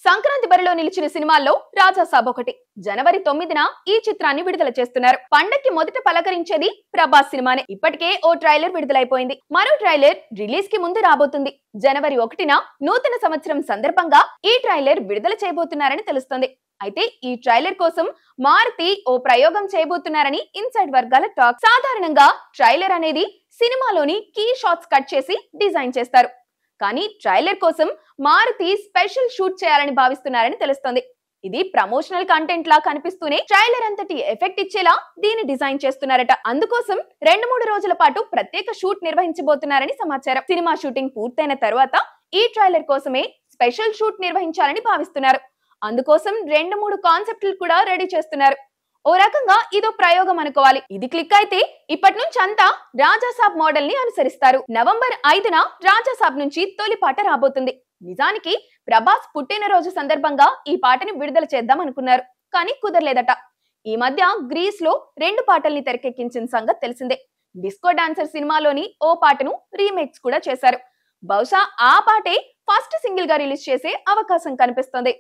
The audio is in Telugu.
సంక్రాంతి బరిలో నిలిచిన సినిమాల్లో రాజాసాబ్ ఒకటి. జనవరి 9న ఈ చిత్రాన్ని విడుదల చేస్తున్నారు. పండక్కి మొదట పలకరించేది ప్రభాస్ సినిమానే. ఇప్పటికే ఓ ట్రైలర్ విడుదలైపోయింది. మరో ట్రైలర్ రిలీజ్ కి ముందు రాబోతుంది. జనవరి 1న నూతన సంవత్సరం సందర్భంగా ఈ ట్రైలర్ విడుదల చేయబోతున్నారని తెలుస్తుంది. అయితే ఈ ట్రైలర్ కోసం మారుతి ఓ ప్రయోగం చేయబోతున్నారని ఇన్సైడ్ వర్గాల టాక్. సాధారణంగా ట్రైలర్ అనేది సినిమాలోని కీ షాట్స్ కట్ చేసి డిజైన్ చేస్తారు. కానీ ట్రైలర్ కోసం మారుతి స్పెషల్ షూట్ చేయాలని భావిస్తున్నారని తెలుస్తోంది. ఇది ప్రమోషనల్ కంటెంట్ లా కనిపిస్తూనే ట్రైలర్ అంతటి ఎఫెక్ట్ ఇచ్చేలా దీన్ని డిజైన్ చేస్తున్నారట. అందుకోసం 2-3 రోజుల పాటు ప్రత్యేక షూట్ నిర్వహించబోతున్నారని సమాచారం. సినిమా షూటింగ్ పూర్తయిన తర్వాత ఈ ట్రైలర్ కోసమే స్పెషల్ షూట్ నిర్వహించాలని భావిస్తున్నారు. అందుకోసం 2-3 కాన్సెప్ట్లు కూడా రెడీ చేస్తున్నారు. ఓ రకంగా ఇదో ప్రయోగం అనుకోవాలి. ఇది క్లిక్ అయితే ఇప్పటి నుంచి అంతా రాజాసాబ్ మోడల్ ని అనుసరిస్తారు. నవంబర్ 5న రాజాసాబ్ నుంచి తొలి పాట రాబోతుంది. నిజానికి ప్రభాస్ పుట్టినరోజు సందర్భంగా ఈ పాటని విడుదల చేద్దాం అనుకున్నారు, కానీ కుదరలేదట. ఈ మధ్య గ్రీస్ లో 2 పాటల్ని తెరకెక్కించిన సంగతి తెలిసిందే. డిస్కో డాన్సర్ సినిమాలోని ఓ పాటను రీమేక్స్ కూడా చేశారు. బహుశా ఆ పాటే ఫస్ట్ సింగిల్ గా రిలీజ్ చేసే అవకాశం కనిపిస్తోంది.